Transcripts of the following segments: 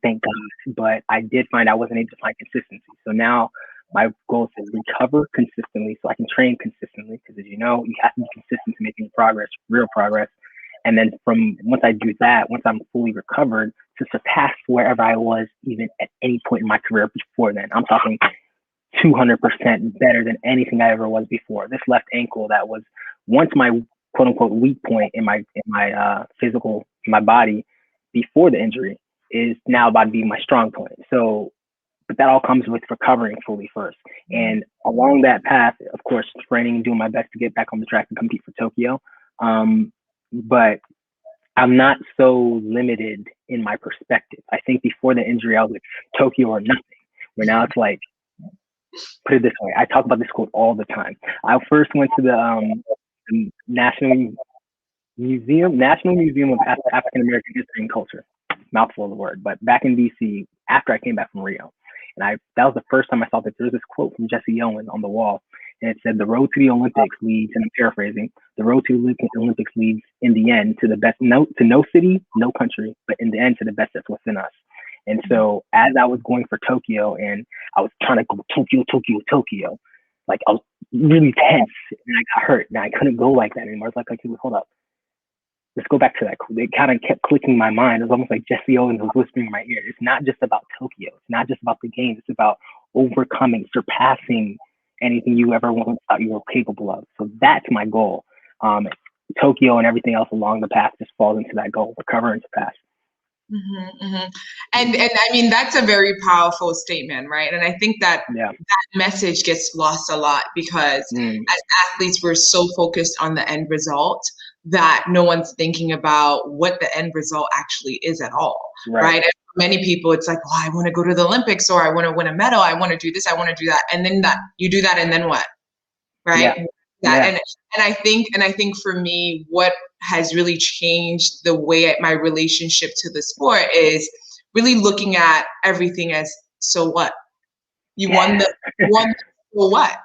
thank God. But I did find I wasn't able to find consistency. So now my goal is to recover consistently so I can train consistently. Because as you know, you have to be consistent to making progress, real progress. And then from once I do that, once I'm fully recovered, to surpass wherever I was even at any point in my career before then. I'm talking 200% better than anything I ever was before. This left ankle that was once my quote unquote weak point in my physical in my body before the injury is now about to be my strong point. So, but that all comes with recovering fully first. And along that path, of course, training and doing my best to get back on the track and compete for Tokyo. But I'm not so limited in my perspective. I think before the injury, I was like Tokyo or nothing. Where now it's like, put it this way. I talk about this quote all the time. I first went to the National Museum of African American History and Culture. Mouthful of the word, but back in DC after I came back from Rio, and that was the first time I saw that there was this quote from Jesse Owens on the wall, and it said, "The road to the Olympics leads," and I'm paraphrasing, "the road to the Olympics leads in the end to the best, to no city, no country, but in the end to the best that's within us." And so as I was going for Tokyo, and I was trying to go Tokyo, like I was really tense, and I got hurt, and I couldn't go like that anymore. It's like, hold up. Let's go back to that. It kind of kept clicking in my mind. It was almost like Jesse Owens was whispering in my ear. It's not just about Tokyo. It's not just about the game. It's about overcoming, surpassing anything you ever once thought you were capable of. So that's my goal. Tokyo and everything else along the path just falls into that goal, recover and surpass. And I mean, that's a very powerful statement, right? And I think that that message gets lost a lot because as athletes, we're so focused on the end result that no one's thinking about what the end result actually is at all, right? And for many people, it's like, oh, I want to go to the Olympics, or I want to win a medal, I want to do this, I want to do that, and then you do that, and then what, right? And I think for me, what has really changed the way my relationship to the sport is really looking at everything as, so what? You won so what?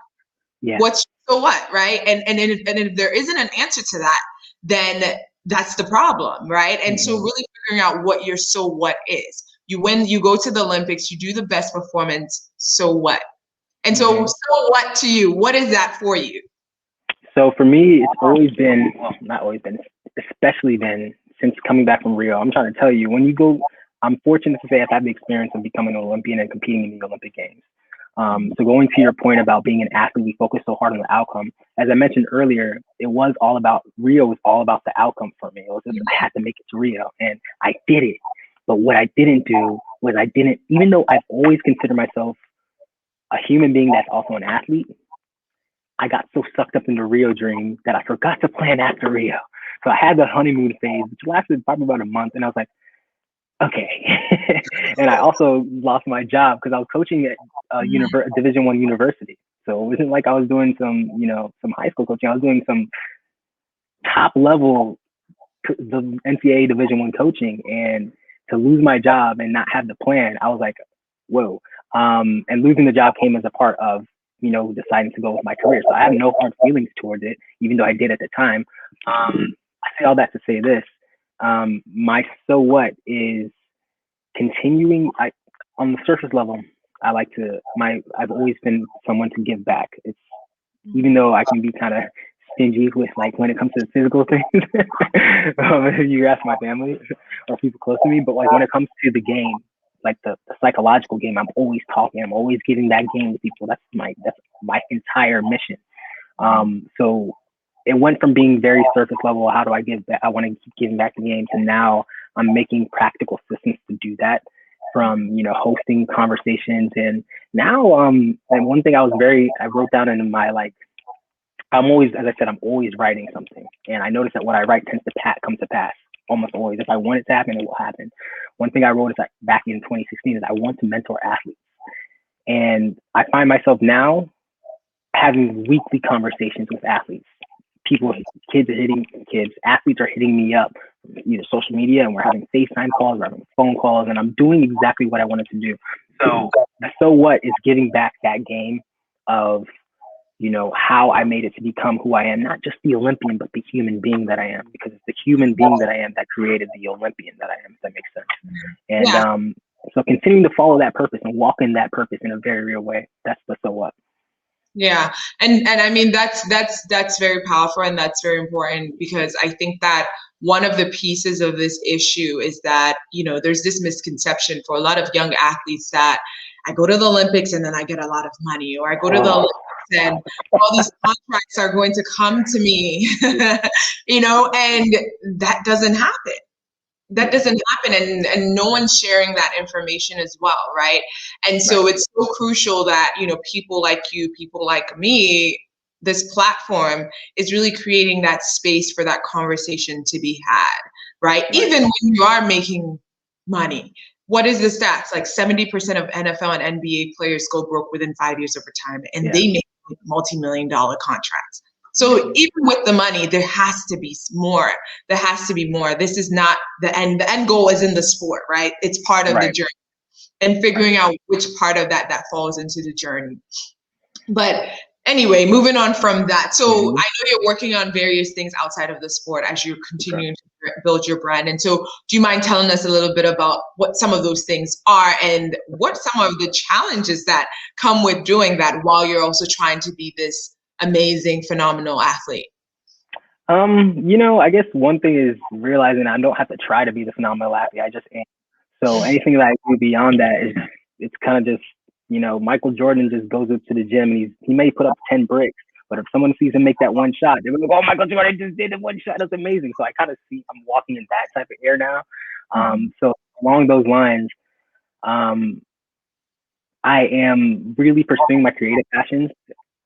What's so what, right? And if there isn't an answer to that, then that's the problem, right? And so really figuring out what your so what is. You win, you go to the Olympics, you do the best performance, so what? And so what to you? What is that for you? So for me, it's always been, well, not always been, especially been since coming back from Rio. I'm trying to tell you, when you go, I'm fortunate to say I've had the experience of becoming an Olympian and competing in the Olympic Games. So going to your point about being an athlete, we focus so hard on the outcome. As I mentioned earlier, Rio was all about the outcome for me. It was just, I had to make it to Rio, and I did it. But what I didn't do was even though I've always considered myself a human being that's also an athlete, I got so sucked up in the Rio dream that I forgot to plan after Rio. So I had the honeymoon phase, which lasted probably about a month, and I was like, okay. And I also lost my job because I was coaching at a Division I university. So it wasn't like I was doing some high school coaching. I was doing some top level, the NCAA Division I coaching, and to lose my job and not have the plan, I was like, whoa. And losing the job came as a part of, deciding to go with my career. So I have no hard feelings towards it, even though I did at the time. I say all that to say this. My so what is continuing. On the surface level, I've always been someone to give back. It's, even though I can be kind of stingy with, like, when it comes to physical things, if you ask my family or people close to me, but like when it comes to the game, like the psychological game, I'm always talking. I'm always giving that game to people. That's my entire mission. So it went from being very surface level, how do I give back? I want to keep giving back to the game, to now I'm making practical systems to do that, from, hosting conversations. And now, and one thing I wrote down in my, I'm always writing something. And I noticed that what I write tends to come to pass almost always. If I want it to happen, it will happen. One thing I wrote is back in 2016 is I want to mentor athletes. And I find myself now having weekly conversations with athletes. Athletes are hitting me up, social media, and we're having FaceTime calls, we're having phone calls, and I'm doing exactly what I wanted to do. So what is giving back that game of, how I made it to become who I am, not just the Olympian, but the human being that I am, because it's the human being that I am that created the Olympian that I am, if that makes sense. And So continuing to follow that purpose and walk in that purpose in a very real way. That's the so what. Yeah. And I mean, that's very powerful, and that's very important, because I think that one of the pieces of this issue is that, there's this misconception for a lot of young athletes that I go to the Olympics and then I get a lot of money, or I go to the Olympics and all these contracts are going to come to me, and that doesn't happen. That doesn't happen, and no one's sharing that information as well, right? And so it's so crucial that, people like you, people like me, this platform is really creating that space for that conversation to be had, right? Even when you are making money. What is the stats? Like 70% of NFL and NBA players go broke within 5 years of retirement, and they make multi-million-dollar contracts. So even with the money, there has to be more. There has to be more. This is not the end. The end goal is in the sport, right? It's part of the journey, and figuring out which part of that falls into the journey. But anyway, moving on from that. So I know you're working on various things outside of the sport as you're continuing to build your brand. And so do you mind telling us a little bit about what some of those things are, and what some of the challenges that come with doing that while you're also trying to be this amazing, phenomenal athlete? I guess one thing is realizing I don't have to try to be the phenomenal athlete. I just am. So anything that I do beyond that is, it's kind of just, Michael Jordan just goes up to the gym and he may put up 10 bricks, but if someone sees him make that one shot, they're like, oh, Michael Jordan just did the one shot. That's amazing. So I kind of see I'm walking in that type of air now. So along those lines, I am really pursuing my creative passions.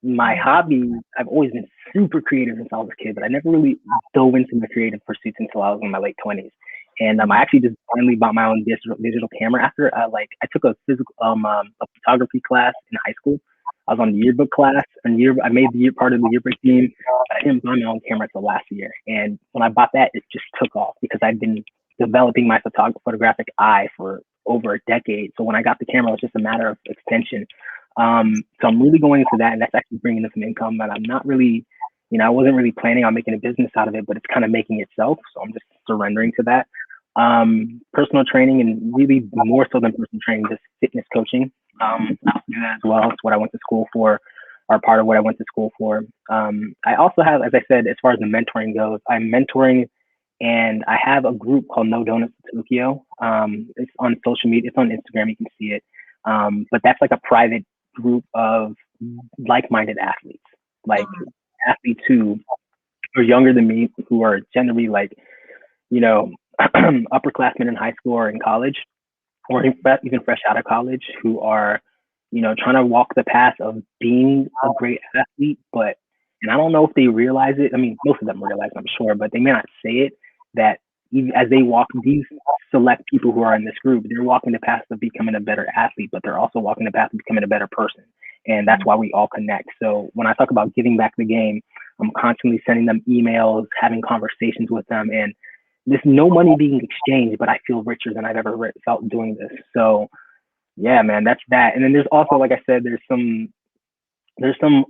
My hobby, I've always been super creative since I was a kid, but I never really dove into my creative pursuits until I was in my late 20s. And I actually just finally bought my own digital camera after I took a physical a photography class in high school. I was on the yearbook class, and I made the part of the yearbook team, but I didn't buy my own camera until last year. And when I bought that, it just took off because I'd been developing my photographic eye for over a decade. So when I got the camera, it was just a matter of extension. So I'm really going into that, and that's actually bringing in some income. And I'm not really, I wasn't really planning on making a business out of it, but it's kind of making itself. So I'm just surrendering to that. Personal training, and really more so than personal training, just fitness coaching. I'll do that as well. It's what I went to school for, or part of what I went to school for. I also have, as I said, as far as the mentoring goes, I'm mentoring, and I have a group called No Donuts Tokyo. It's on social media. It's on Instagram. You can see it. But that's like a private group of like-minded athletes, like athletes who are younger than me, who are generally like, upperclassmen in high school or in college, or even fresh out of college, who are, trying to walk the path of being a great athlete. And I don't know if they realize it. I mean, most of them realize, I'm sure, but they may not say it, that even as they walk, these select people who are in this group, they're walking the path of becoming a better athlete, but they're also walking the path of becoming a better person. And that's why we all connect. So when I talk about giving back the game, I'm constantly sending them emails, having conversations with them, and there's no money being exchanged, but I feel richer than I've ever felt doing this. So yeah, man, that's that. And then there's also, like I said, there's some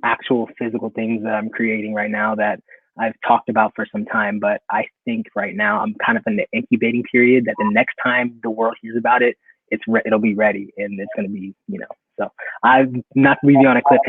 actual physical things that I'm creating right now that I've talked about for some time, but I think right now I'm kind of in the incubating period, that the next time the world hears about it, it'll be ready, and it's going to be, so I'm not leaving on a cliff.